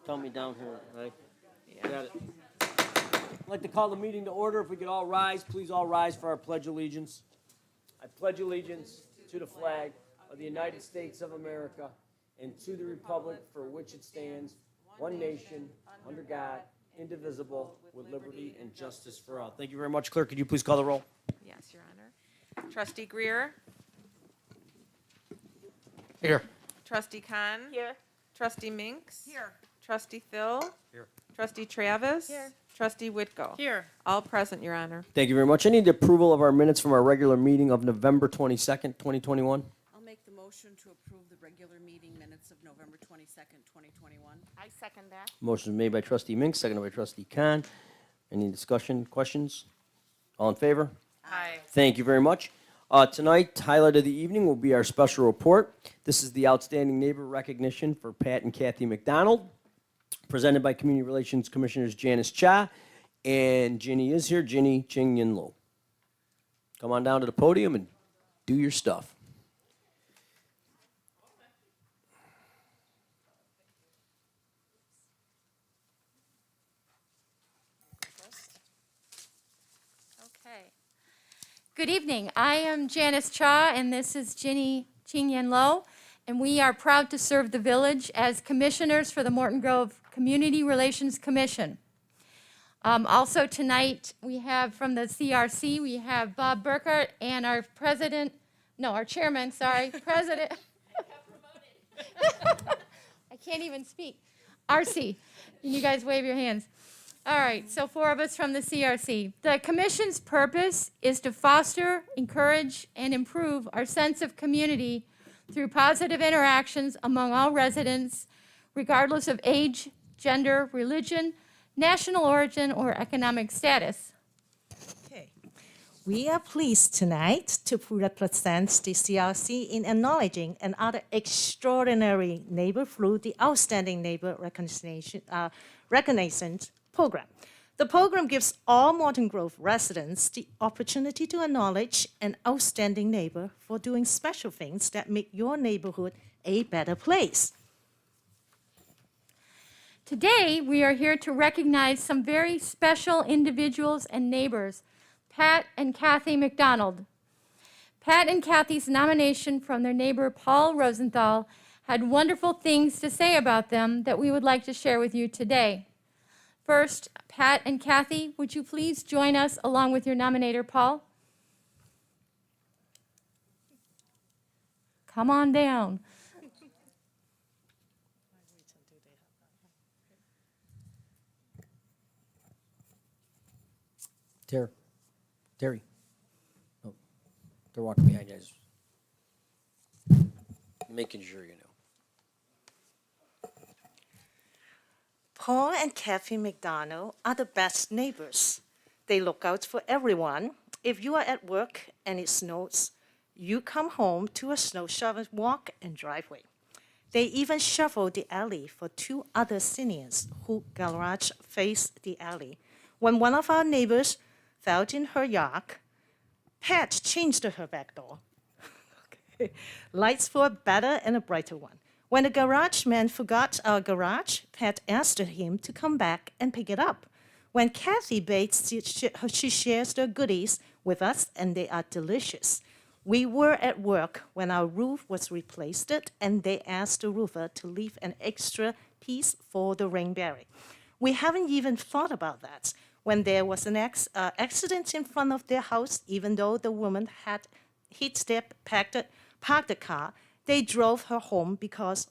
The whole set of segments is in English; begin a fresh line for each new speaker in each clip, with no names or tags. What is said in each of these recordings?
Tell me down here, right? Got it. I'd like to call the meeting to order. If we could all rise, please all rise for our Pledge of Allegiance. I pledge allegiance to the flag of the United States of America and to the republic for which it stands, one nation, under God, indivisible, with liberty and justice for all. Thank you very much. Clerk, could you please call the roll?
Yes, Your Honor. Trustee Greer.
Here.
Trustee Khan.
Here.
Trustee Minks.
Here.
Trustee Phil.
Here.
Trustee Travis.
Here.
Trustee Whitko.
Here.
All present, Your Honor.
Thank you very much. I need the approval of our minutes from our regular meeting of November 22nd, 2021.
I'll make the motion to approve the regular meeting minutes of November 22nd, 2021.
I second that.
Motion is made by Trustee Minks, seconded by Trustee Khan. Any discussion, questions? All in favor?
Aye.
Thank you very much. Tonight, highlight of the evening will be our special report. This is the Outstanding Neighbor Recognition for Pat and Kathy McDonald, presented by Community Relations Commissioners Janice Cha, and Ginny is here, Ginny Ching Yin Lo. Come on down to the podium and do your stuff.
Okay. Good evening. I am Janice Cha, and this is Ginny Ching Yen Lo, and we are proud to serve the village as commissioners for the Morton Grove Community Relations Commission. Also tonight, we have from the CRC, we have Bob Burkhart and our president, no, our chairman, sorry, president. I can't even speak. RC, can you guys wave your hands? All right, so 4 of us from the CRC. The commission's purpose is to foster, encourage, and improve our sense of community through positive interactions among all residents, regardless of age, gender, religion, national origin, or economic status.
Okay. We are pleased tonight to represent the CRC in acknowledging another extraordinary neighbor through the Outstanding Neighbor Recognition Program. The program gives all Morton Grove residents the opportunity to acknowledge an outstanding neighbor for doing special things that make your neighborhood a better place.
Today, we are here to recognize some very special individuals and neighbors, Pat and Kathy McDonald. Pat and Kathy's nomination from their neighbor Paul Rosenthal had wonderful things to say about them that we would like to share with you today. First, Pat and Kathy, would you please join us along with your nominator, Paul? Come on down.
Terry. Oh, they're walking behind you guys. Making sure you know.
Paul and Kathy McDonald are the best neighbors. They look out for everyone. If you are at work and it snows, you come home to a snow shovel walk and driveway. They even shovel the alley for 2 other seniors whose garage face the alley. When one of our neighbors fell in her yard, Pat changed her back door. Okay. Lights for a better and a brighter one. When the garage man forgot our garage, Pat asked him to come back and pick it up. When Kathy bakes, she shares the goodies with us, and they are delicious. We were at work when our roof was replaced, and they asked the roofer to leave an extra piece for the rain barrier. We haven't even thought about that. When there was an accident in front of their house, even though the woman had parked the car, they drove her home because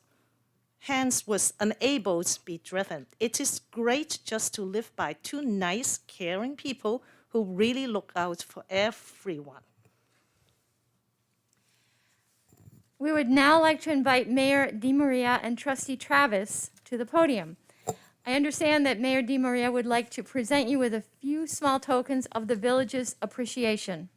Hans was unable to be driven. It is great just to live by 2 nice, caring people who really look out for everyone.
We would now like to invite Mayor DeMaria and Trustee Travis to the podium. I understand that Mayor DeMaria would like to present you with a few small tokens of the village's appreciation.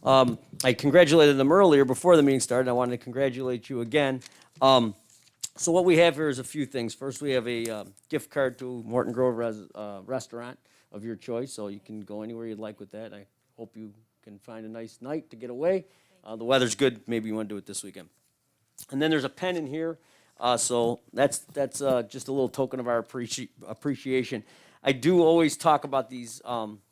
I congratulated them earlier before the meeting started. I wanted to congratulate you again. So what we have here is a few things. First, we have a gift card to Morton Grove restaurant of your choice, so you can go anywhere you'd like with that. I hope you can find a nice night to get away. The weather's good, maybe you want to do it this weekend. And then there's a pen in here, so that's just a little token of our appreciation. I do always talk about these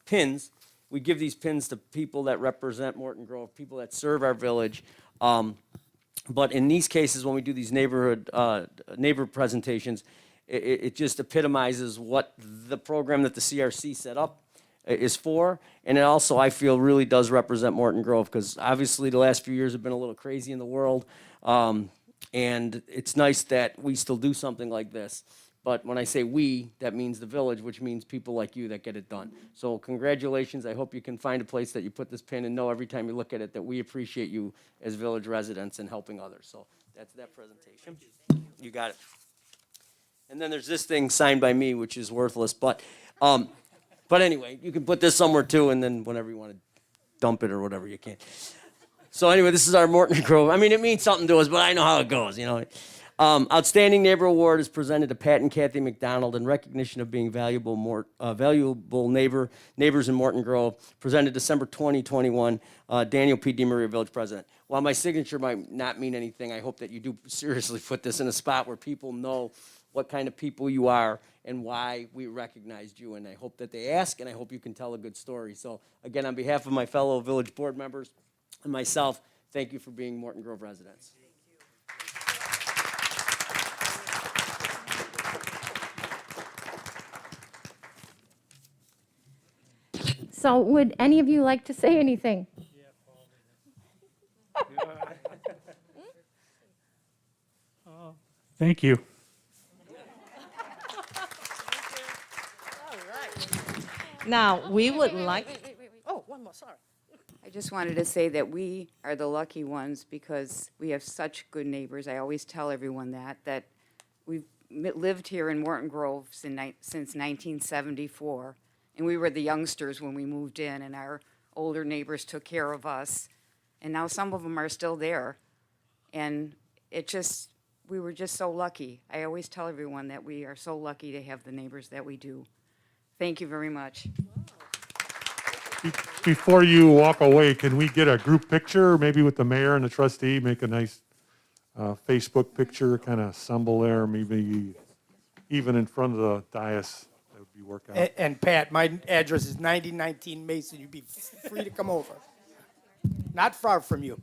pins. We give these pins to people that represent Morton Grove, people that serve our village. But in these cases, when we do these neighbor presentations, it just epitomizes what the program that the CRC set up is for. And it also, I feel, really does represent Morton Grove, because obviously the last few years have been a little crazy in the world. And it's nice that we still do something like this. But when I say we, that means the village, which means people like you that get it done. So congratulations. I hope you can find a place that you put this pin and know every time you look at it that we appreciate you as village residents and helping others. So that's that presentation. You got it. And then there's this thing signed by me, which is worthless. But anyway, you can put this somewhere too, and then whenever you want to dump it or whatever you can. So anyway, this is our Morton Grove. I mean, it means something to us, but I know how it goes, you know. Outstanding Neighbor Award is presented to Pat and Kathy McDonald in recognition of being valuable neighbors in Morton Grove. Presented December 2021. Daniel P. DeMaria, Village President. While my signature might not mean anything, I hope that you do seriously put this in a spot where people know what kind of people you are and why we recognized you. And I hope that they ask, and I hope you can tell a good story. So again, on behalf of my fellow village board members and myself, thank you for being Morton Grove residents.
So would any of you like to say anything?
Thank you.
Now, we would like, oh, one more, sorry.
I just wanted to say that we are the lucky ones because we have such good neighbors. I always tell everyone that we've lived here in Morton Grove since 1974, and we were the youngsters when we moved in, and our older neighbors took care of us, and now some of them are still there, and we were just so lucky. I always tell everyone that we are so lucky to have the neighbors that we do. Thank you very much.
Before you walk away, can we get a group picture, maybe with the mayor and the trustee, make a nice Facebook picture, kind of assemble there, maybe even in front of the dais? That would be work out.
And Pat, my address is 9019 Mason. You'd be free to come over. Not far from you.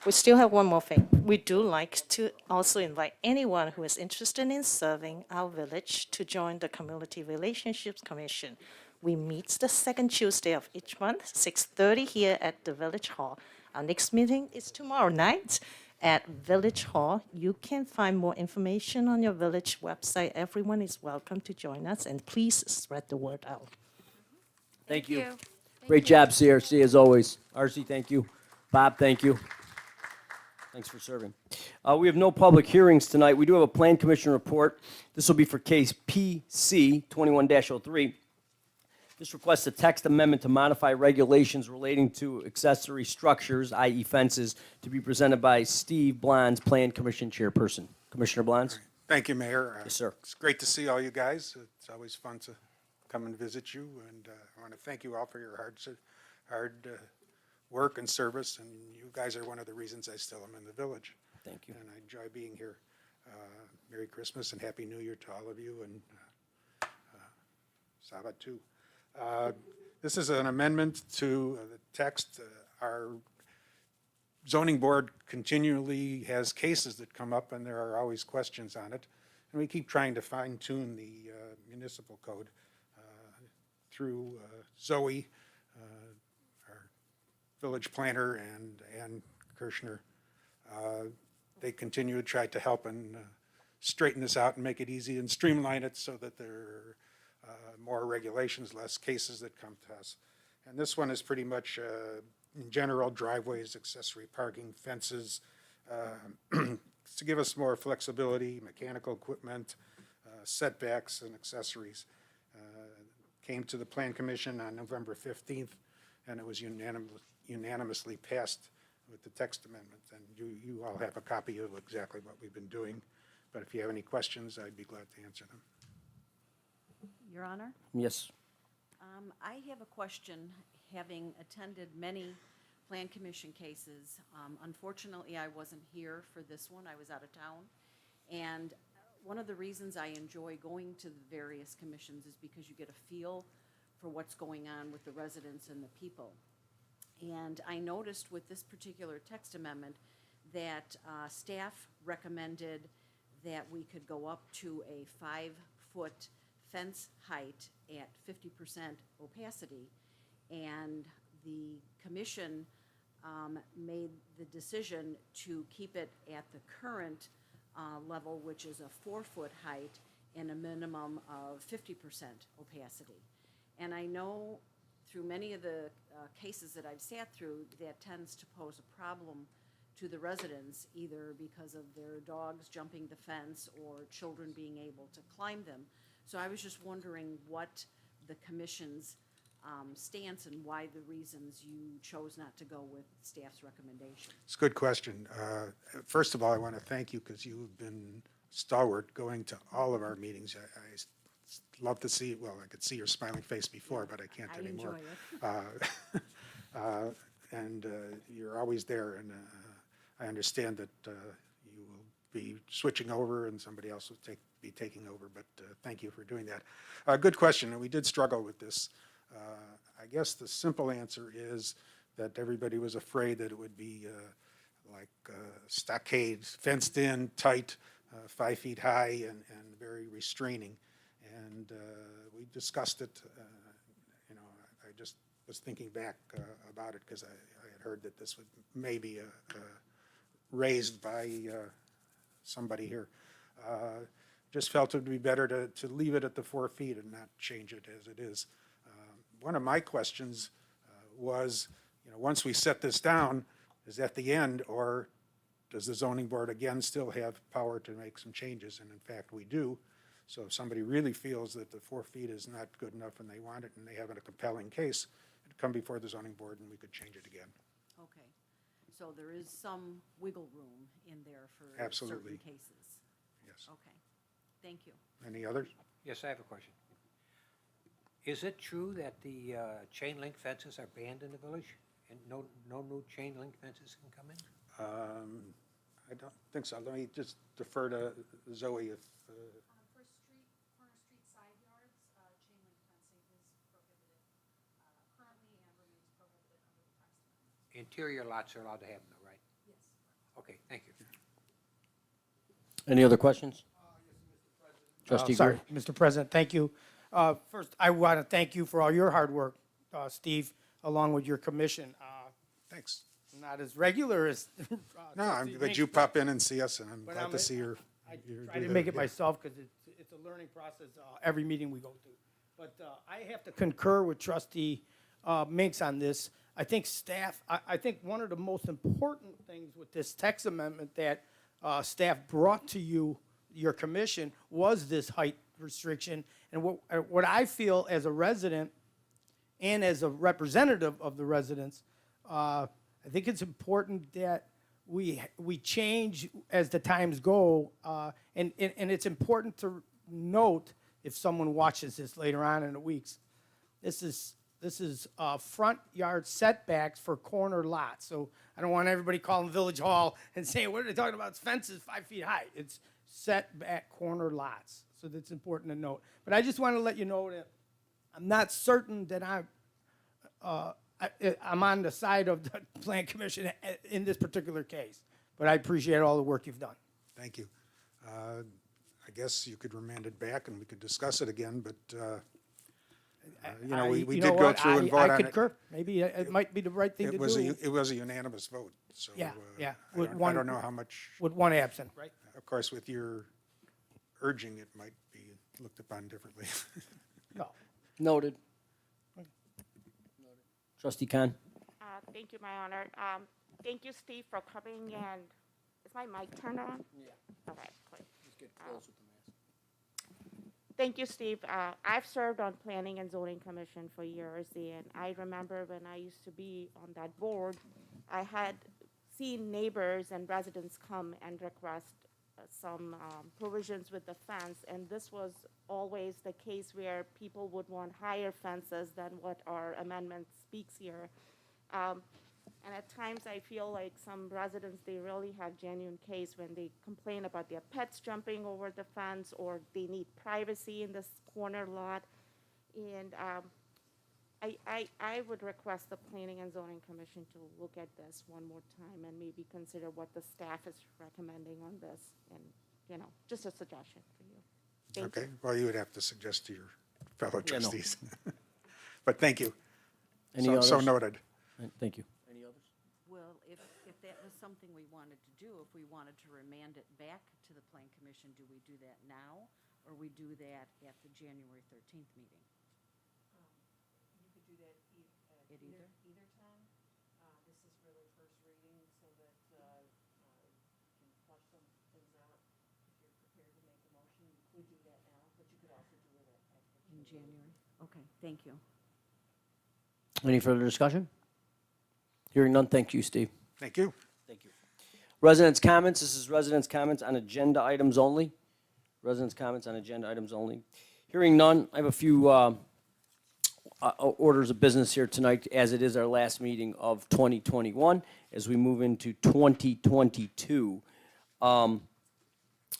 We still have one more thing. We do like to also invite anyone who is interested in serving our village to join the Community Relationships Commission. We meet the second Tuesday of each month, 6:30 here at the Village Hall. Our next meeting is tomorrow night at Village Hall. You can find more information on your village website. Everyone is welcome to join us, and please spread the word out.
Thank you. Great job, CRC, as always. RC, thank you. Bob, thank you. Thanks for serving. We have no public hearings tonight. We do have a Plan Commission report. This will be for case PC 21-03. This requests a text amendment to modify regulations relating to accessory structures, i.e. fences, to be presented by Steve Blondes, Plan Commission Chairperson. Commissioner Blondes?
Thank you, Mayor.
Yes, sir.
It's great to see all you guys. It's always fun to come and visit you, and I want to thank you all for your hard work and service, and you guys are one of the reasons I still am in the village.
Thank you.
And I enjoy being here. Merry Christmas and Happy New Year to all of you, and Sabbath too. This is an amendment to the text. Our zoning board continually has cases that come up, and there are always questions on it. And we keep trying to fine-tune the municipal code through Zoe, our village planner, and Kirshner. They continue to try to help and straighten this out and make it easy and streamline it so that there are more regulations, less cases that come to us. And this one is pretty much, in general, driveways, accessory parking, fences, to give us more flexibility, mechanical equipment, setbacks and accessories. Came to the Plan Commission on November 15th, and it was unanimously passed with the text amendment. And you all have a copy of exactly what we've been doing. But if you have any questions, I'd be glad to answer them.
Your Honor,
Yes.
I have a question, having attended many Plan Commission cases. Unfortunately, I wasn't here for this one. I was out of town. And one of the reasons I enjoy going to the various commissions is because you get a feel for what's going on with the residents and the people. And I noticed with this particular text amendment that staff recommended that we could go up to a 5-foot fence height at 50% opacity. And the commission made the decision to keep it at the current level, which is a 4-foot height and a minimum of 50% opacity. And I know through many of the cases that I've sat through, that tends to pose a problem to the residents, either because of their dogs jumping the fence or children being able to climb them. So I was just wondering what the commission's stance and why the reasons you chose not to go with staff's recommendation.
It's a good question. First of all, I want to thank you because you've been stalwart going to all of our meetings. I love to see, well, I could see your smiling face before, but I can't
I
anymore.
enjoy it.
And you're always there, and I understand that you will be switching over and somebody else will be taking over, but thank you for doing that. Good question, and we did struggle with this. I guess the simple answer is that everybody was afraid that it would be like stockade, fenced in, tight, 5 feet high, and very restraining. And we discussed it. You know, I just was thinking back about it because I had heard that this would maybe raised by somebody here. Just felt it would be better to leave it at the 4 feet and not change it as it is. One of my questions was, you know, once we set this down, is that the end, or does the zoning board again still have power to make some changes? And in fact, we do. So if somebody really feels that the 4 feet is not good enough and they want it and they have a compelling case, it'd come before the zoning board and we could change it again.
Okay, so there is some wiggle room in there for
Absolutely.
certain cases.
Yes.
Okay, thank you.
Any others?
Yes, I have a question. Is it true that the chain link fences are banned in the village? And no new chain link fences can come in?
I don't think so. Let me just defer to Zoe if,
For corner street side yards, chain link fencing is prohibited currently and remains prohibited under the text amendment.
Interior lots are allowed to have them, though, right?
Yes.
Okay, thank you.
Any other questions? Trustee
Sorry,
Greer?
Mr. President, thank you. First, I want to thank you for all your hard work, Steve, along with your commission.
thanks.
Not as regular as.
No, I'm
Trustee
glad
Hanks,
you pop in and see us, and I'm
but
glad to see your.
I
your
try to
do
make
that,
it
yeah.
myself because it's a learning process, every meeting we go to. But I have to concur with Trustee Minks on this. I think staff, I think one of the most important things with this text amendment that staff brought to you, your commission, was this height restriction. And what I feel as a resident and as a representative of the residents, I think it's important that we change as the times go, and it's important to note, if someone watches this later on in the weeks, this is front yard setbacks for corner lots. So I don't want everybody calling Village Hall and saying, what are they talking about? It's fences 5 feet high. It's setback corner lots. So that's important to note. But I just want to let you know that I'm not certain that I'm on the side of the Plan Commission in this particular case. But I appreciate all the work you've done.
Thank you. I guess you could remand it back and we could discuss it again, but You know, we
you
did
know
go
what?
through and vote on
I
it.
concur. Maybe it might be the right thing to
It was
do
it was a unanimous vote, so.
Yeah, yeah,
I
with
don't- I
one-
don't know how much,
with one absent, right?
of course, with your urging, it might be looked upon differently.
No.
Noted. Trustee Khan?
Thank you, my honor. Thank you, Steve, for coming and, is my mic turned on? Yeah. Okay, great. Thank you, Steve. I've served on Planning and Zoning Commission for years, and I remember when I used to be on that board, I had seen neighbors and residents come and request some provisions with the fence, and this was always the case where people would want higher fences than what our amendment speaks here. And at times, I feel like some residents, they really have genuine case when they complain about their pets jumping over the fence, or they need privacy in this corner lot. And I would request the Planning and Zoning Commission to look at this one more time and maybe consider what the staff is recommending on this. And, you know, just a suggestion for you. Thank you.
Okay, well, you would have to suggest to your fellow
Yeah, no.
trustees. But thank you.
Any
So
others?
noted.
Thank you. Any others?
Well, if that was something we wanted to do, if we wanted to remand it back to the Plan Commission, do we do that now, or we do that at the January 13th meeting?
You could do that
At either?
either time. This is really first reading, so that you can flush some things out. If you're prepared to make a motion, you could do that now, but you could also do it at the
In January? Okay, thank you.
Any further discussion? Hearing none, thank you, Steve.
Thank you.
Thank you. Residents' comments, this is residents' comments on agenda items only. Residents' comments on agenda items only. Hearing none, I have a few orders of business here tonight, as it is our last meeting of 2021. As we move into 2022,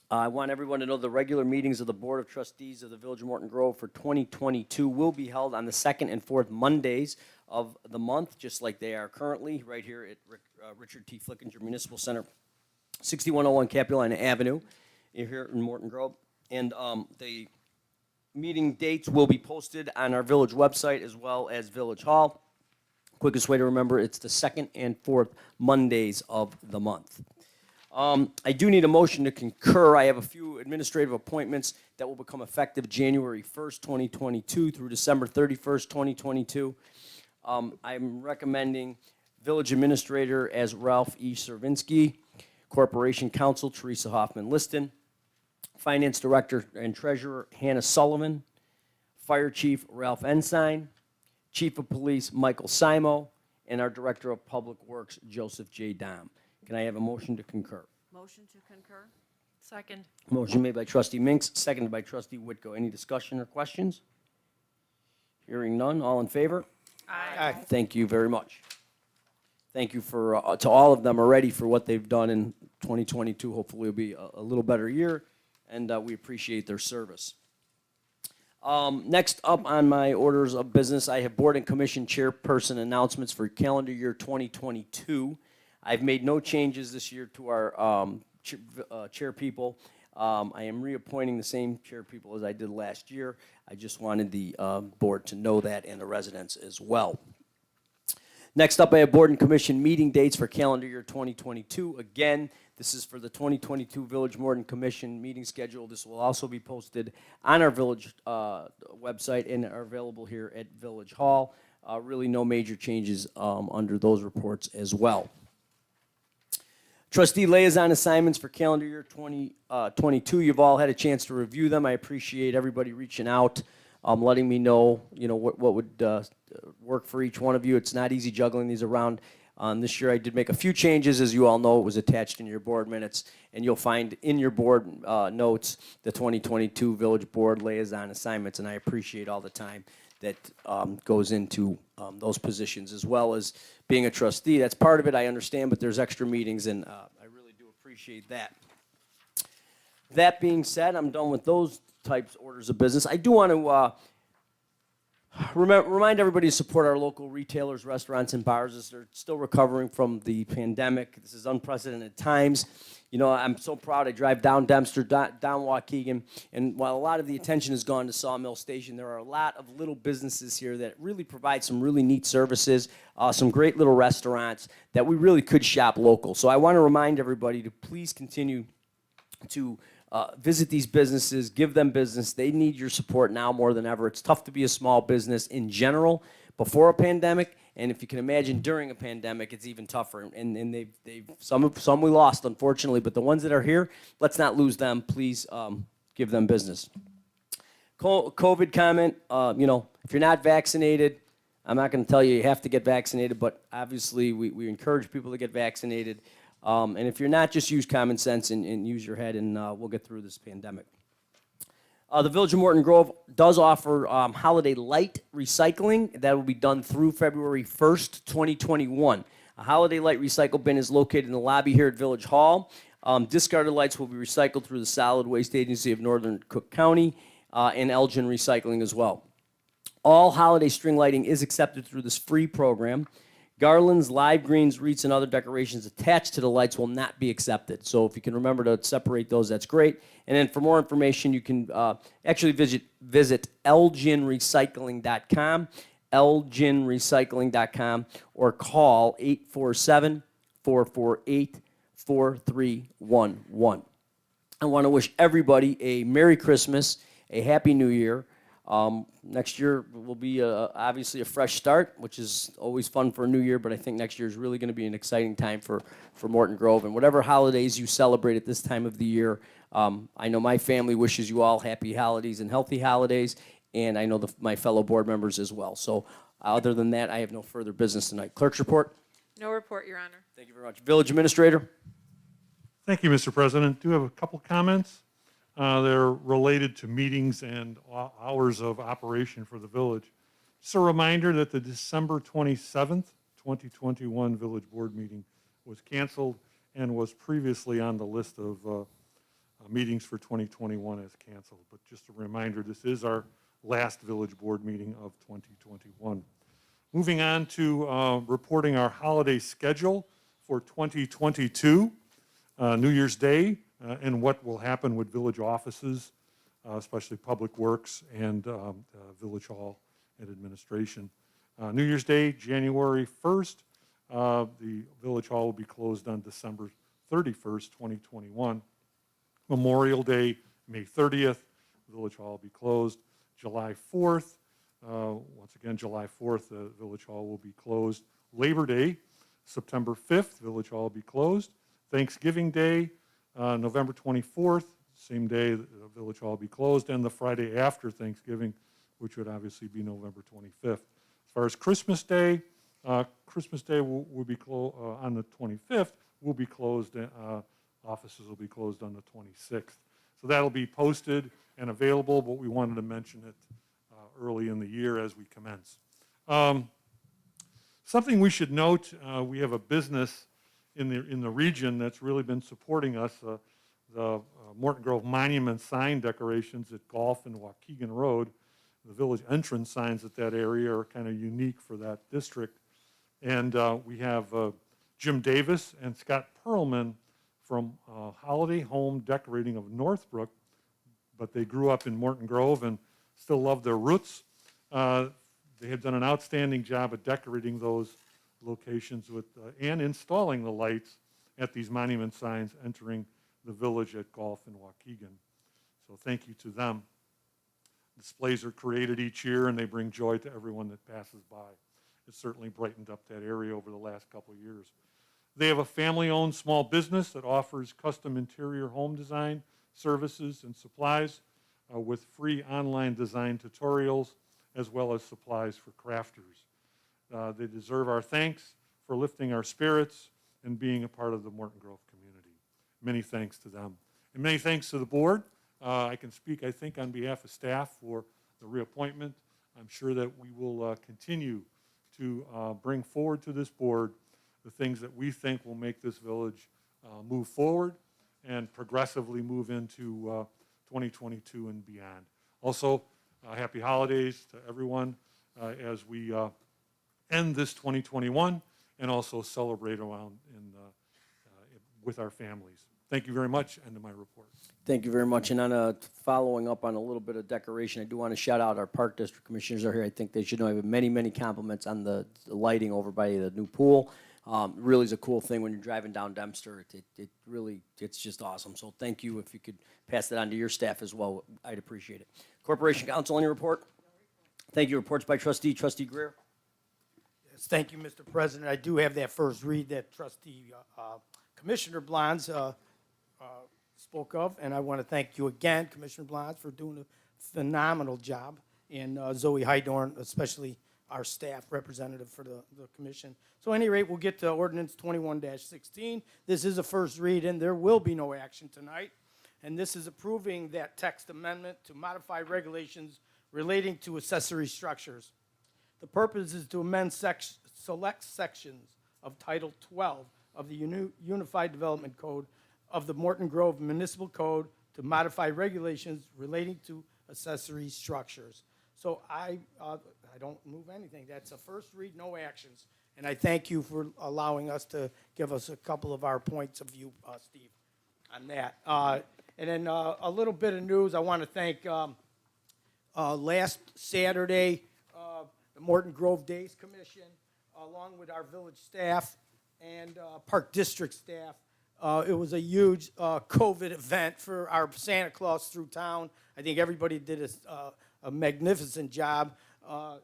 I want everyone to know the regular meetings of the Board of Trustees of the Village of Morton Grove for 2022 will be held on the second and fourth Mondays of the month, just like they are currently, right here at Richard T. Flickinger Municipal Center, 6101 Capulina Avenue, here in Morton Grove. And the meeting dates will be posted on our village website as well as Village Hall. Quickest way to remember, it's the second and fourth Mondays of the month. I do need a motion to concur. I have a few administrative appointments that will become effective January 1st, 2022 through December 31st, 2022. I'm recommending Village Administrator as Ralph E. Servinsky, Corporation Counsel Teresa Hoffman-Liston, Finance Director and Treasurer Hannah Sullivan, Fire Chief Ralph Ensign, Chief of Police Michael Simo, and our Director of Public Works Joseph J. Dom. Can I have a motion to concur?
Motion to concur?
Second.
Motion made by Trustee Minks, seconded by Trustee Whitko. Any discussion or questions? Hearing none, all in favor?
Aye.
Thank you very much. Thank you for, to all of them already for what they've done in 2022. Hopefully it'll be a little better year, and we appreciate their service. Next up on my orders of business, I have Board and Commission Chairperson announcements for calendar year 2022. I've made no changes this year to our chair people. I am reappointing the same chair people as I did last year. I just wanted the board to know that, and the residents as well. Next up, I have Board and Commission meeting dates for calendar year 2022. Again, this is for the 2022 Village Morton Commission meeting schedule. This will also be posted on our village website and are available here at Village Hall. Really no major changes under those reports as well. Trustee liaison assignments for calendar year 2022. You've all had a chance to review them. I appreciate everybody reaching out, letting me know, what would work for each one of you. It's not easy juggling these around. This year I did make a few changes. As you all know, it was attached in your board minutes, and you'll find in your board notes the 2022 Village Board liaison assignments, and I appreciate all the time that goes into those positions, as well as being a trustee. That's part of it, I understand, but there's extra meetings, and I really do appreciate that. That being said, I'm done with those types orders of business. I do want to Remind everybody to support our local retailers, restaurants, and bars as they're still recovering from the pandemic. This is unprecedented times. You know, I'm so proud. I drive down Dempster, down Waukegan, and while a lot of the attention has gone to Sawmill Station, there are a lot of little businesses here that really provide some really neat services, some great little restaurants that we really could shop local. So I want to remind everybody to please continue to visit these businesses, give them business. They need your support now more than ever. It's tough to be a small business in general before a pandemic, and if you can imagine during a pandemic, it's even tougher. And they've some we lost, unfortunately, but the ones that are here, let's not lose them. Please give them business. COVID comment, you know, if you're not vaccinated, I'm not going to tell you you have to get vaccinated, but obviously we encourage people to get vaccinated. And if you're not, just use common sense and use your head, and we'll get through this pandemic. The Village of Morton Grove does offer holiday light recycling. That will be done through February 1st, 2021. A holiday light recycle bin is located in the lobby here at Village Hall. Discarded lights will be recycled through the Solid Waste Agency of Northern Cook County and Elgin Recycling as well. All holiday string lighting is accepted through this free program. Garlands, live greens, wreaths, and other decorations attached to the lights will not be accepted. So if you can remember to separate those, that's great. And then for more information, you can actually visit elginrecycling.com, elginrecycling.com, or call 847-448-4311. I want to wish everybody a Merry Christmas, a Happy New Year. Next year will be obviously a fresh start, which is always fun for a new year, but I think next year is really going to be an exciting time for Morton Grove. And whatever holidays you celebrate at this time of the year, I know my family wishes you all happy holidays and healthy holidays, and I know my fellow board members as well. So other than that, I have no further business tonight. Clerk's report?
No report, Your Honor.
Thank you very much. Village Administrator?
Thank you, Mr. President. Do have a couple comments. They're related to meetings and hours of operation for the village. Just a reminder that the December 27th, 2021 Village Board meeting was canceled and was previously on the list of meetings for 2021 as canceled. But just a reminder, this is our last Village Board meeting of 2021. Moving on to reporting our holiday schedule for 2022, New Year's Day, and what will happen with village offices, especially Public Works and Village Hall and administration. New Year's Day, January 1st, the Village Hall will be closed on December 31st, 2021. Memorial Day, May 30th, Village Hall will be closed. July 4th, once again, July 4th, the Village Hall will be closed. Labor Day, September 5th, Village Hall will be closed. Thanksgiving Day, November 24th, same day, the Village Hall will be closed, and the Friday after Thanksgiving, which would obviously be November 25th. As far as Christmas Day will be closed on the 25th, will be closed, offices will be closed on the 26th. So that'll be posted and available, but we wanted to mention it early in the year as we commence. Something we should note, we have a business in the region that's really been supporting us, the Morton Grove Monument sign decorations at Golf and Waukegan Road. The village entrance signs at that area are kind of unique for that district. And we have Jim Davis and Scott Perlman from Holiday Home Decorating of Northbrook, but they grew up in Morton Grove and still love their roots. They have done an outstanding job at decorating those locations with and installing the lights at these monument signs entering the village at Golf and Waukegan. So thank you to them. Displays are created each year and they bring joy to everyone that passes by. It's certainly brightened up that area over the last couple of years. They have a family-owned small business that offers custom interior home design services and supplies with free online design tutorials as well as supplies for crafters. They deserve our thanks for lifting our spirits and being a part of the Morton Grove community. Many thanks to them. And many thanks to the board. I can speak, I think, on behalf of staff for the reappointment. I'm sure that we will continue to bring forward to this board the things that we think will make this village move forward and progressively move into 2022 and beyond. Also, happy holidays to everyone. as we end this 2021 and also celebrate around with our families. Thank you very much. End of my report.
Thank you very much. And on following up on a little bit of decoration, I do want to shout out our Park District Commissioners are here. I think they should know I have many, many compliments on the lighting over by the new pool. Really is a cool thing when you're driving down Dempster. It really, it's just awesome. So thank you. If you could pass that on to your staff as well, I'd appreciate it. Corporation Counsel, any report? Thank you. Reports by Trustee. Trustee Greer.
Yes, thank you, Mr. President. I do have that first read that Trustee Commissioner Blondes spoke of, and I want to thank you again, Commissioner Blondes, for doing a phenomenal job, and Zoe Hydorn, especially our staff representative for the commission. So at any rate, we'll get to Ordinance 21-16. This is a first read, and there will be no action tonight. And this is approving that text amendment to modify regulations relating to accessory structures. The purpose is to amend select sections of Title 12 of the Unified Development Code of the Morton Grove Municipal Code to modify regulations relating to accessory structures. So I don't move anything. That's a first read, no actions. And I thank you for allowing us to give us a couple of our points of view, Steve, on that. And then a little bit of news. I want to thank last Saturday, the Morton Grove Days Commission, along with our village staff and Park District staff. It was a huge COVID event for our Santa Claus through town. I think everybody did a magnificent job. As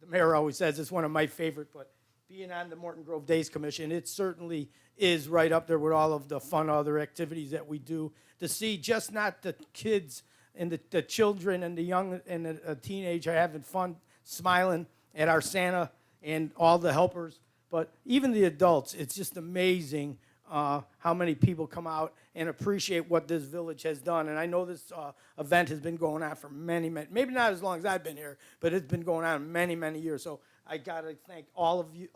the mayor always says, it's one of my favorite, but being on the Morton Grove Days Commission, it certainly is right up there with all of the fun other activities that we do. To see just not the kids and the children and the young and the teenage are having fun, smiling at our Santa and all the helpers, but even the adults, it's just amazing how many people come out and appreciate what this village has done. And I know this event has been going on for many, maybe not as long as I've been here, but it's been going on many, many years. So I got to thank all of you,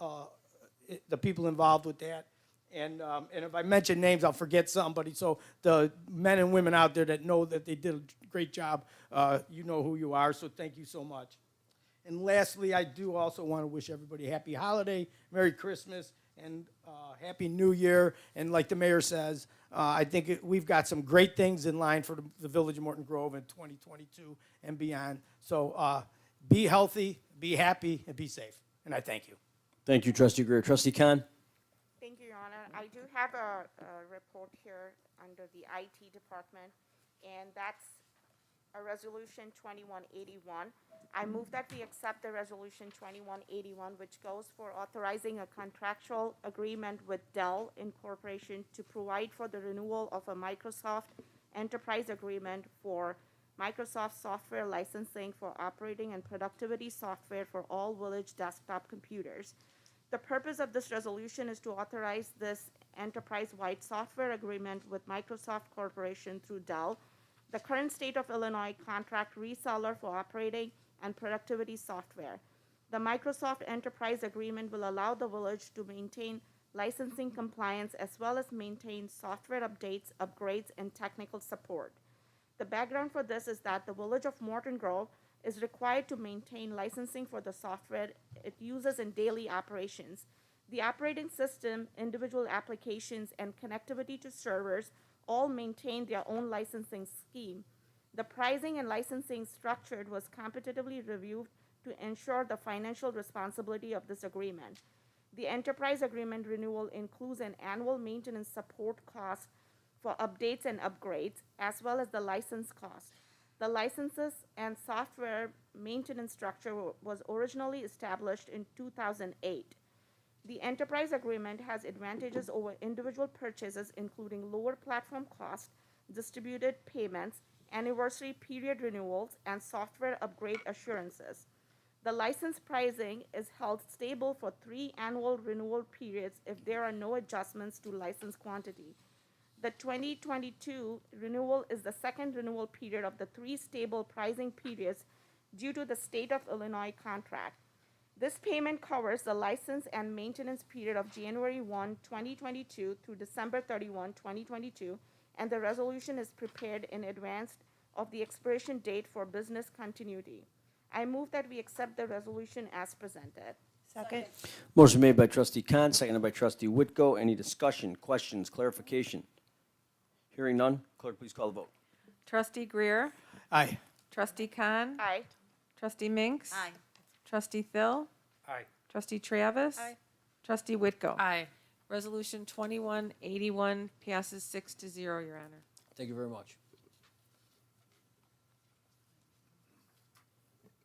the people involved with that. And if I mention names, I'll forget somebody. So the men and women out there that know that they did a great job, you know who you are. So thank you so much. And lastly, I do also want to wish everybody a happy holiday, Merry Christmas, and Happy New Year. And like the mayor says, I think we've got some great things in line for the village of Morton Grove in 2022 and beyond. So be healthy, be happy, and be safe. And I thank you.
Thank you, Trustee Greer. Trustee Khan.
Thank you, Your Honor. I do have a report here under the IT department, and that's a resolution 2181. I move that we accept the resolution 2181, which goes for authorizing a contractual agreement with Dell Incorporation to provide for the renewal of a Microsoft Enterprise Agreement for Microsoft software licensing for operating and productivity software for all village desktop computers. The purpose of this resolution is to authorize this enterprise-wide software agreement with Microsoft Corporation through Dell, the current state of Illinois contract reseller for operating and productivity software. The Microsoft Enterprise Agreement will allow the village to maintain licensing compliance as well as maintain software updates, upgrades, and technical support. The background for this is that the village of Morton Grove is required to maintain licensing for the software it uses in daily operations. The operating system, individual applications, and connectivity to servers all maintain their own licensing scheme. The pricing and licensing structure was competitively reviewed to ensure the financial responsibility of this agreement. The enterprise agreement renewal includes an annual maintenance support cost for updates and upgrades, as well as the license cost. The licenses and software maintenance structure was originally established in 2008. The enterprise agreement has advantages over individual purchases, including lower platform cost, distributed payments, anniversary period renewals, and software upgrade assurances. The license pricing is held stable for 3 annual renewal periods if there are no adjustments to license quantity. The 2022 renewal is the second renewal period of the 3 stable pricing periods due to the state of Illinois contract. This payment covers the license and maintenance period of January 1, 2022 through December 31, 2022, and the resolution is prepared in advance of the expiration date for business continuity. I move that we accept the resolution as presented.
Second.
Motion made by trustee Khan, seconded by trustee Whitko. Any discussion, questions, clarification? Hearing none, clerk, please call the vote.
Trustee Greer,
Aye.
trustee Khan,
Aye.
trustee Minks.
Aye.
Trustee Phil,
Aye.
trustee Travis.
Aye.
Trustee Whitko.
Aye. Resolution 2181 passes 6-0, Your Honor.
Thank you very much.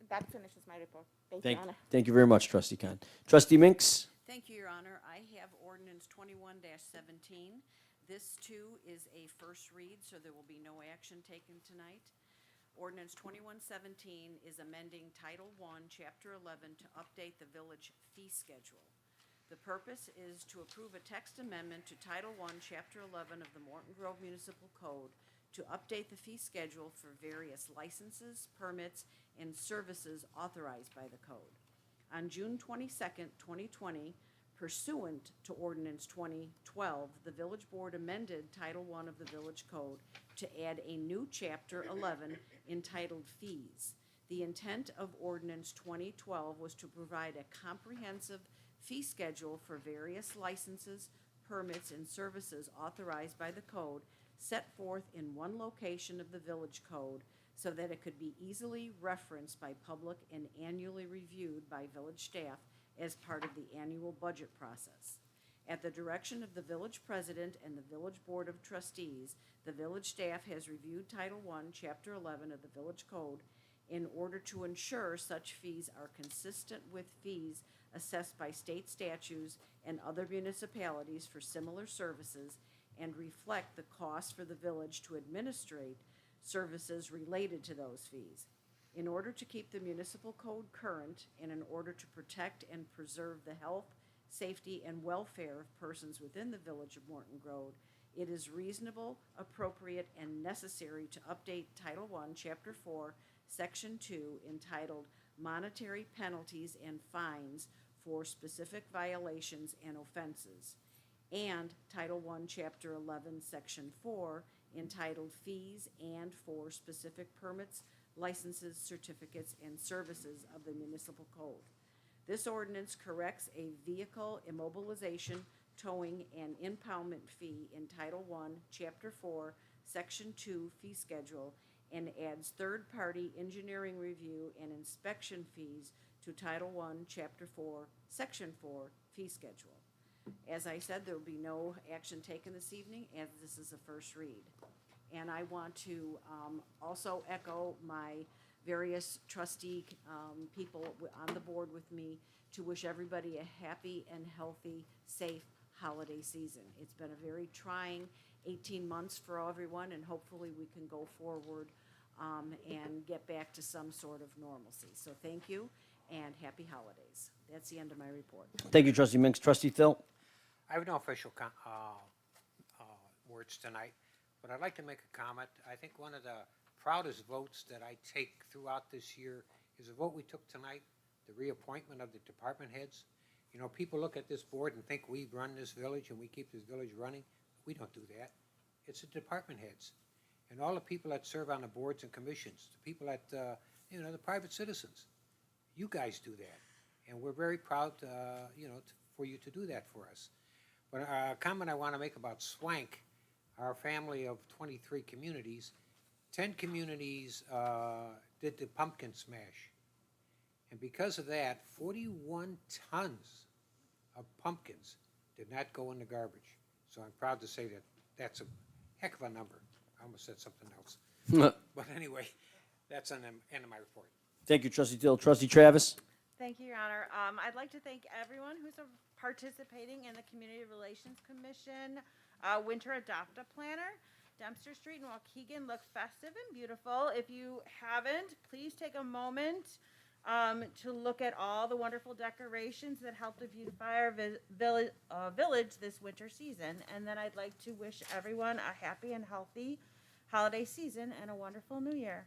That finishes my report. Thank you,
Thank,
Honor.
thank you very much, trustee Khan. Trustee Minks?
Thank you, Your Honor. I have ordinance 21-17. This, too, is a first read, so there will be no action taken tonight. Ordinance 2117 is amending Title I, Chapter 11 to update the village fee schedule. The purpose is to approve a text amendment to Title I, Chapter 11 of the Morton Grove Municipal Code to update the fee schedule for various licenses, permits, and services authorized by the code. On June 22nd, 2020, pursuant to Ordinance 2012, the Village Board amended Title I of the Village Code to add a new Chapter 11 entitled Fees. The intent of Ordinance 2012 was to provide a comprehensive fee schedule for various licenses, permits, and services authorized by the code, set forth in one location of the Village Code so that it could be easily referenced by public and annually reviewed by village staff as part of the annual budget process. At the direction of the village president and the village board of trustees, the village staff has reviewed Title I, Chapter 11 of the Village Code in order to ensure such fees are consistent with fees assessed by state statutes and other municipalities for similar services and reflect the cost for the village to administrate services related to those fees. In order to keep the municipal code current and in order to protect and preserve the health, safety, and welfare of persons within the village of Morton Grove, it is reasonable, appropriate, and necessary to update Title I, Chapter 4, Section 2, entitled Monetary Penalties and Fines for Specific Violations and Offenses, and Title I, Chapter 11, Section 4, entitled Fees and for Specific Permits, Licenses, Certificates, and Services of the Municipal Code. This ordinance corrects a vehicle immobilization, towing, and impoundment fee in Title I, Chapter 4, Section 2 fee schedule, and adds third-party engineering review and inspection fees to Title I, Chapter 4, Section 4 fee schedule. As I said, there will be no action taken this evening, as this is a first read. And I want to also echo my various trustee people on the board with me to wish everybody a happy and healthy, safe holiday season. It's been a very trying 18 months for everyone, and hopefully we can go forward and get back to some sort of normalcy. So thank you, and happy holidays. That's the end of my report.
Thank you, trustee Minks. Trustee Phil?
I have no official words tonight, but I'd like to make a comment. I think one of the proudest votes that I take throughout this year is a vote we took tonight, the reappointment of the department heads. You know, people look at this board and think we run this village and we keep this village running. We don't do that. It's the department heads and all the people that serve on the boards and commissions, the people that, you know, the private citizens. You guys do that, and we're very proud, you know, for you to do that for us. But a comment I want to make about Swank, our family of 23 communities, 10 communities did the pumpkin smash. And because of that, 41 tons of pumpkins did not go in the garbage. So I'm proud to say that that's a heck of a number. I almost said something else. But anyway, that's on the end of my report.
Thank you, trustee Thill. Trustee Travis?
Thank you, Your Honor. I'd like to thank everyone who's participating in the Community Relations Commission Winter Adopt-A Planner. Dempster Street and Waukegan look festive and beautiful. If you haven't, please take a moment to look at all the wonderful decorations that help to beautify our village this winter season. And then I'd like to wish everyone a happy and healthy holiday season and a wonderful new year.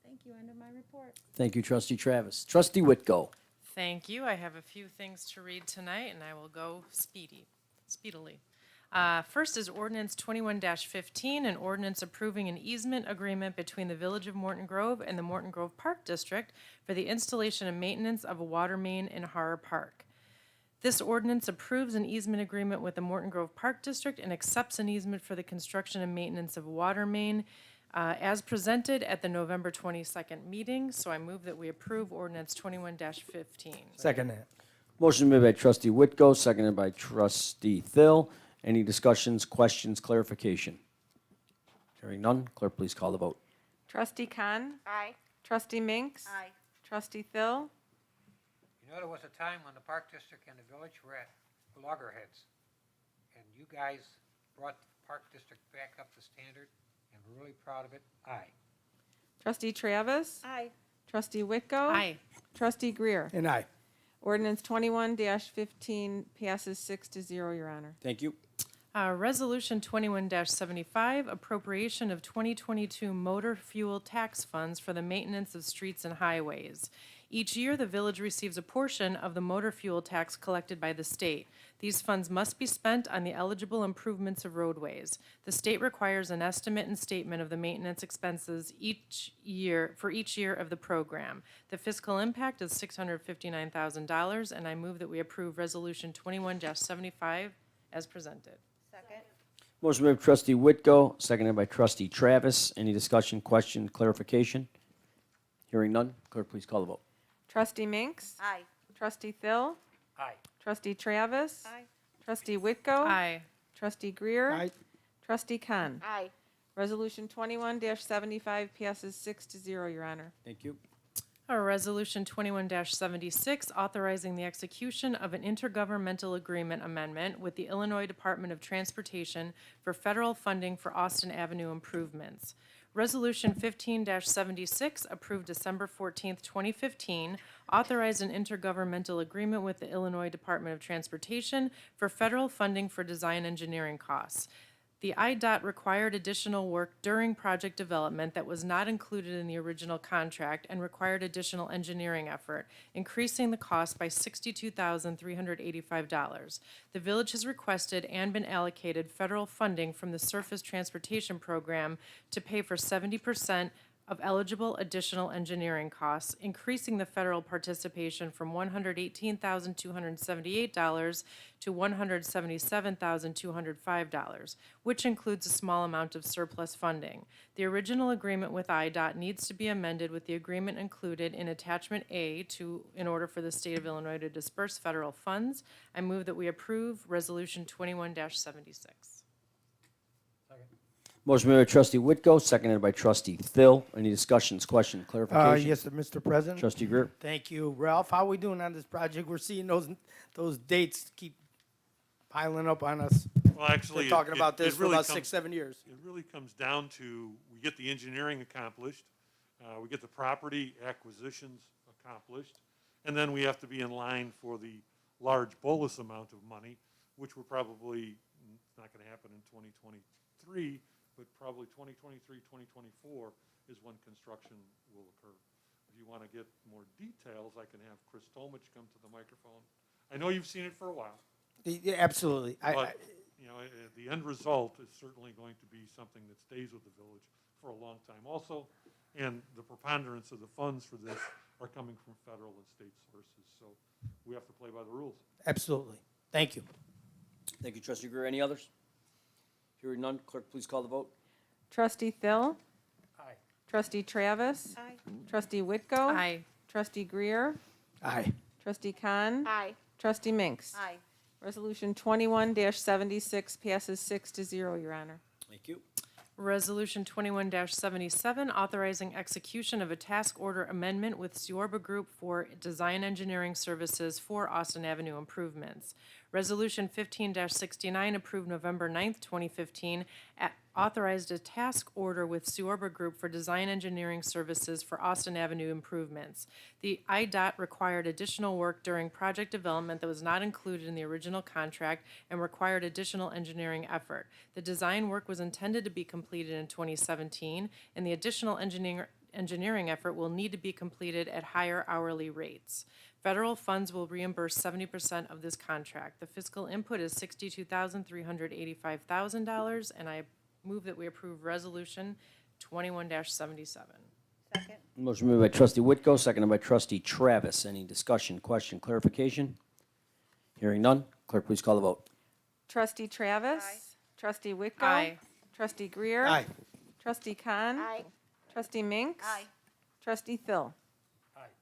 Thank you. End of my report.
Thank you, trustee Travis. Trustee Whitko?
Thank you. I have a few things to read tonight, and I will go speedily.
First is ordinance 21-15, an ordinance approving an easement agreement between the Village of Morton Grove and the Morton Grove Park District for the installation and maintenance of a water main in Horror Park. This ordinance approves an easement agreement with the Morton Grove Park District and accepts an easement for the construction and maintenance of a water main as presented at the November 22nd meeting. So I move that we approve ordinance 21-15.
Second that.
Motion made by trustee Whitko, seconded by trustee Thill. Any discussions, questions, clarification? Hearing none, clerk, please call the vote.
Trustee Khan,
Aye.
Trustee Minks.
Aye.
Trustee Thill,
You know, there was a time when the Park District and the village were at loggerheads. And you guys brought the Park District back up to standard, and we're really proud of it. Aye.
Trustee Travis,
Aye.
Trustee Whitko.
Aye.
Trustee Greer.
And aye.
Ordinance 21-15 passes 6-0, Your Honor.
Thank you.
Resolution 21-75, appropriation of 2022 motor fuel tax funds for the maintenance of streets and highways. Each year, the village receives a portion of the motor fuel tax collected by the state. These funds must be spent on the eligible improvements of roadways. The state requires an estimate and statement of the maintenance expenses each year of the program. The fiscal impact is $659,000, and I move that we approve Resolution 21-75 as presented.
Second.
Motion made by trustee Whitko, seconded by trustee Travis. Any discussion, question, clarification? Hearing none, clerk, please call the vote.
Trustee Minks.
Aye.
Trustee Thill,
Aye.
Trustee Travis.
Aye.
Trustee Whitko.
Aye.
Trustee Greer.
Aye.
Trustee Khan.
Aye.
Resolution 21-75 passes 6-0, Your Honor.
Thank you.
Resolution 21-76, authorizing the execution of an intergovernmental agreement amendment with the Illinois Department of Transportation for federal funding for Austin Avenue improvements. Resolution 15-76, approved December 14th, 2015, authorized an intergovernmental agreement with the Illinois Department of Transportation for federal funding for design engineering costs. The IDOT required additional work during project development that was not included in the original contract and required additional engineering effort, increasing the cost by $62,385. The village has requested and been allocated federal funding from the Surface Transportation Program to pay for 70% of eligible additional engineering costs, increasing the federal participation from $118,278 to $177,205, which includes a small amount of surplus funding. The original agreement with IDOT needs to be amended with the agreement included in Attachment A in order for the state of Illinois to disperse federal funds. I move that we approve Resolution 21-76.
Motion made by trustee Whitko, seconded by trustee Thill. Any discussions, questions, clarification?
Yes, sir, Mr. President.
Trustee Greer.
Thank you. Ralph, how are we doing on this project? We're seeing those dates keep piling up on us.
Well, actually,
Been talking about
it
this for
really
about
comes-
6-7 years.
It really comes down to, we get the engineering accomplished, we get the property acquisitions accomplished, and then we have to be in line for the large bolus amount of money, which we're probably, it's not gonna happen in 2023, but probably 2023, 2024 is when construction will occur. If you wanna get more details, I can have Chris Tomich come to the microphone. I know you've seen it for a while.
Yeah, absolutely.
But, you know, the end result is certainly going to be something that stays with the village for a long time also. And the preponderance of the funds for this are coming from federal and state sources. So we have to play by the rules.
Absolutely. Thank you.
Thank you, trustee Greer. Any others? Hearing none, clerk, please call the vote.
Trustee Thill,
Aye.
Trustee Travis.
Aye.
Trustee Whitko.
Aye.
Trustee Greer.
Aye.
Trustee Khan.
Aye.
Trustee Minks.
Aye.
Resolution 21-76 passes 6-0, Your Honor.
Thank you.
Resolution 21-77, authorizing execution of a task order amendment with Siorba Group for design engineering services for Austin Avenue improvements. Resolution 15-69, approved November 9th, 2015, authorized a task order with Siorba Group for design engineering services for Austin Avenue improvements. The IDOT required additional work during project development that was not included in the original contract and required additional engineering effort. The design work was intended to be completed in 2017, and the additional engineering effort will need to be completed at higher hourly rates. Federal funds will reimburse 70% of this contract. The fiscal input is $62,385,000, and I move that we approve Resolution 21-77.
Second.
Motion made by trustee Whitko, seconded by trustee Travis. Any discussion, question, clarification? Hearing none. Clerk, please call the vote.
Trustee Travis.
Aye.
Trustee Whitko.
Aye.
Trustee Greer.
Aye.
Trustee Khan.
Aye.
Trustee Minks.
Aye.
Trustee Phil.
Aye.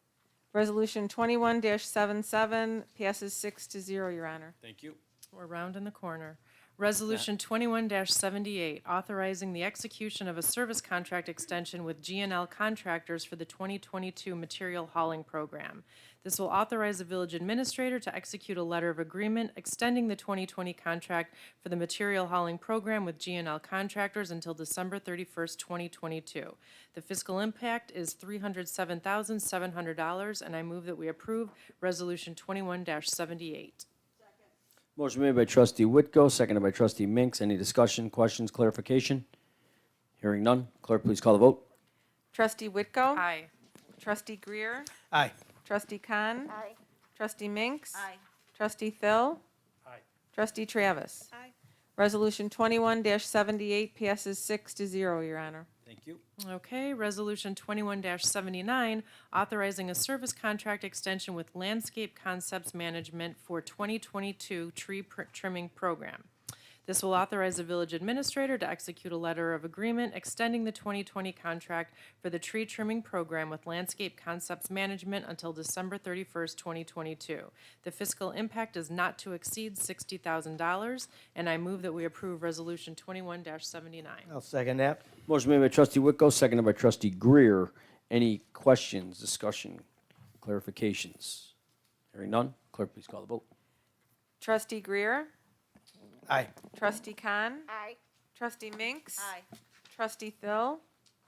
Resolution 21-77 passes 6-0, Your Honor.
Thank you.
We're rounding the corner. Resolution 21-78, authorizing the execution of a service contract extension with G&L Contractors for the 2022 material hauling program. This will authorize the village administrator to execute a letter of agreement extending the 2020 contract for the material hauling program with G&L Contractors until December 31st, 2022. The fiscal impact is $307,700, and I move that we approve Resolution 21-78.
Motion made by trustee Whitko, seconded by trustee Minks. Any discussion, questions, clarification? Hearing none. Clerk, please call the vote.
Trustee Whitko.
Aye.
Trustee Greer.
Aye.
Trustee Khan.
Aye.
Trustee Minks.
Aye.
Trustee Phil.
Aye.
Trustee Travis.
Aye.
Resolution 21-78 passes 6-0, Your Honor.
Thank you.
Okay, Resolution 21-79, authorizing a service contract extension with Landscape Concepts Management for 2022 tree trimming program. This will authorize the village administrator to execute a letter of agreement extending the 2020 contract for the tree trimming program with Landscape Concepts Management until December 31st, 2022. The fiscal impact is not to exceed $60,000, and I move that we approve Resolution 21-79.
I'll second that.
Motion made by trustee Whitko, seconded by trustee Greer. Any questions, discussion, clarifications? Hearing none. Clerk, please call the vote.
Trustee Greer.
Aye.
Trustee Khan.
Aye.
Trustee Minks.
Aye.
Trustee Phil.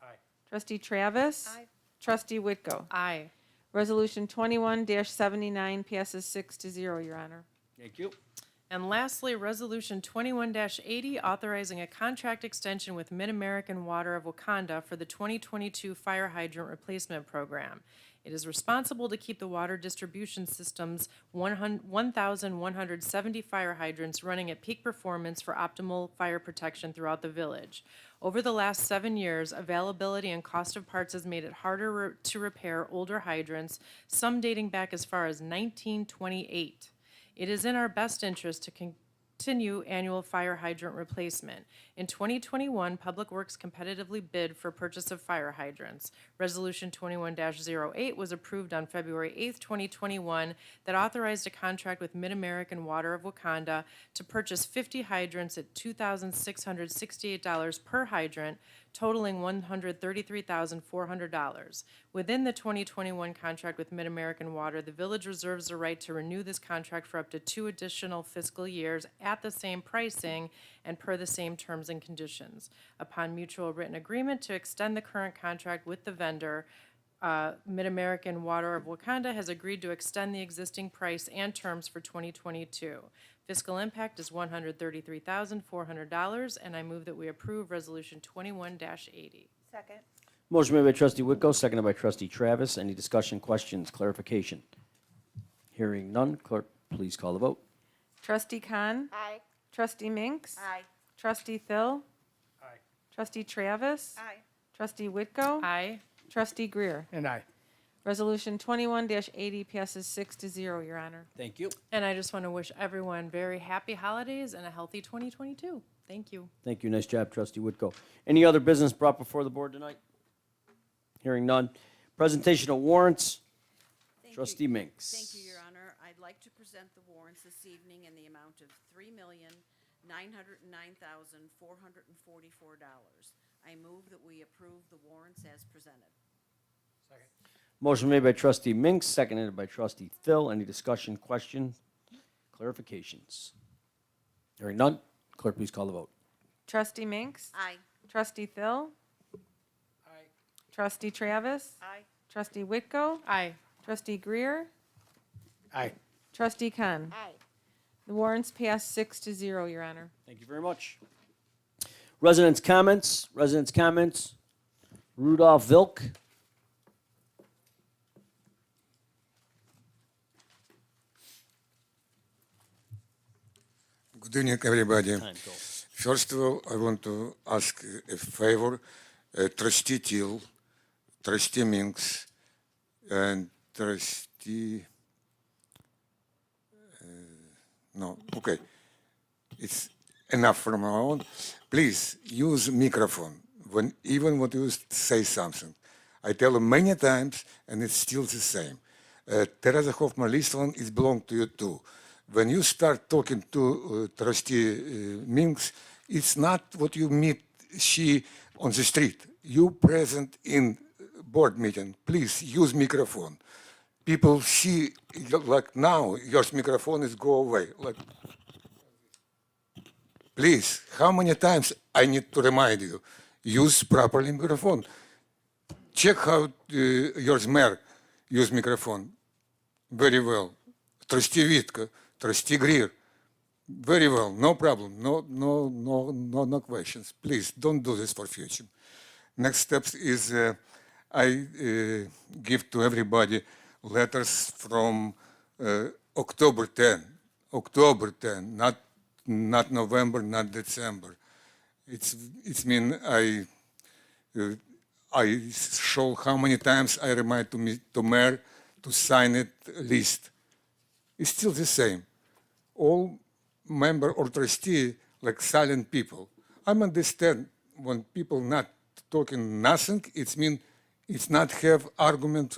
Aye.
Trustee Travis.
Aye.
Trustee Whitko.
Aye.
Resolution 21-79 passes 6-0, Your Honor.
Thank you.
And lastly, Resolution 21-80, authorizing a contract extension with Mid-American Water of Wakanda for the 2022 fire hydrant replacement program. It is responsible to keep the water distribution system's 1,170 fire hydrants running at peak performance for optimal fire protection throughout the village. Over the last 7 years, availability and cost of parts has made it harder to repair older hydrants, some dating back as far as 1928. It is in our best interest to continue annual fire hydrant replacement. In 2021, Public Works competitively bid for purchase of fire hydrants. Resolution 21-08 was approved on February 8th, 2021, that authorized a contract with Mid-American Water of Wakanda to purchase 50 hydrants at $2,668 per hydrant, totaling $133,400. Within the 2021 contract with Mid-American Water, the village reserves the right to renew this contract for up to 2 additional fiscal years at the same pricing and per the same terms and conditions. Upon mutual written agreement to extend the current contract with the vendor, Mid-American Water of Wakanda has agreed to extend the existing price and terms for 2022. Fiscal impact is $133,400, and I move that we approve Resolution 21-80.
Second.
Motion made by trustee Whitko, seconded by trustee Travis. Any discussion, questions, clarification? Hearing none. Clerk, please call the vote.
Trustee Khan.
Aye.
Trustee Minks.
Aye.
Trustee Phil.
Aye.
Trustee Travis.
Aye.
Trustee Whitko.
Aye.
Trustee Greer.
And aye.
Resolution 21-80 passes 6-0, Your Honor.
Thank you.
And I just want to wish everyone very happy holidays and a healthy 2022. Thank you.
Thank you. Nice job, trustee Whitko. Any other business brought before the board tonight? Hearing none. Presentation of warrants.
Thank you.
Trustee Minks.
Thank you, Your Honor. I'd like to present the warrants this evening in the amount of $3,909,444. I move that we approve the warrants as presented.
Second.
Motion made by trustee Minks, seconded by trustee Phil. Any discussion, questions, clarifications? Hearing none. Clerk, please call the vote.
Trustee Minks.
Aye.
Trustee Phil.
Aye.
Trustee Travis.
Aye.
Trustee Whitko.
Aye.
Trustee Greer.
Aye.
Trustee Khan.
Aye.
The warrants pass 6-0, Your Honor.
Thank you very much. Residents' comments. Residents' comments. Rudolph Vilk.
Good evening, everybody.
Time, go.
First of all, I want to ask a favor. Trustee Till, Trustee Minks, and Trustee... no, okay. It's enough from my own. Please use microphone even when you say something. I tell you many times, and it's still the same. Teresa Hoffman-Listman is belong to you too. When you start talking to Trustee Minks, it's not what you meet she on the street. You present in board meeting. Please use microphone. People see, like now, your microphone is go away. Like, please, how many times I need to remind you? Use properly microphone. Check how your mayor use microphone. Very well. Trustee Witka, Trustee Greer. Very well, no problem. No questions. Please don't do this for future. Next steps is I give to everybody letters from October 10. October 10, not November, not December. It's mean I show how many times I remind to mayor to sign it list. It's still the same. All member or trustee like silent people. I understand when people not talking nothing, it's mean it's not have argument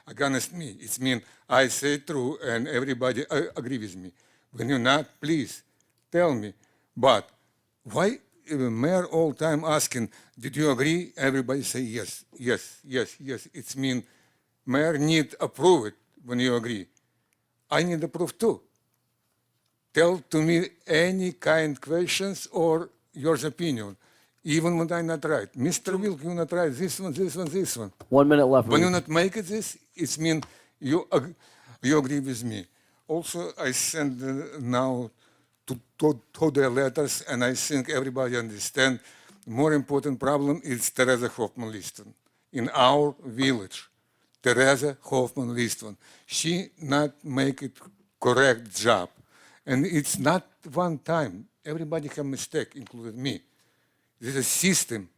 against me. It's mean I say true and everybody agree with me. When you're not, please tell me. But why mayor all time asking, did you agree? Everybody say yes, yes, yes, yes. It's mean mayor need approve it when you agree. I need approve too. Tell to me any kind questions or your opinion, even when I'm not right. Mr. Wilk, you're not right. This one, this one, this one.
1 minute left.
When
Rudy.
you not make it this, it's mean you agree with me. Also, I send now to their letters, and I think everybody understand. More important problem is Teresa Hoffman-Listman in our village. Teresa Hoffman-Listman. She not make it correct job. And it's not one time. Everybody have mistake, including me. This is a system.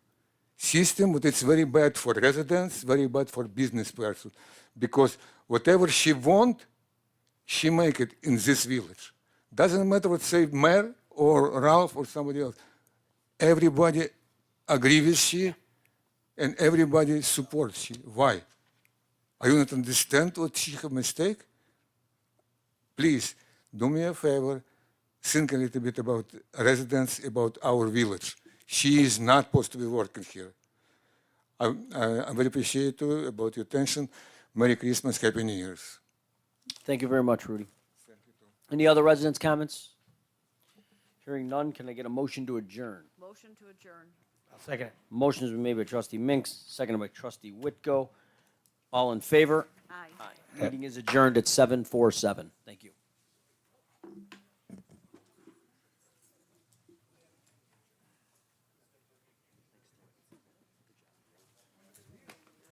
System, but it's very bad for residents, very bad for business person. Because whatever she want, she make it in this village. Doesn't matter what say mayor or Ralph or somebody else. Everybody agree with she, and everybody supports she. Why? Are you not understand what she have mistake? Please, do me a favor, think a little bit about residents, about our village. She is not supposed to be working here. I very appreciate you about your attention. Merry Christmas, Happy New Year's.
Thank you very much, Rudy. Any other residents' comments? Hearing none, can I get a motion to adjourn?
Motion to adjourn.
Second.
Motion has been made by Trustee Minks, seconded by Trustee Whitko. All in favor?
Aye.
Meeting is adjourned at 7:47. Thank you.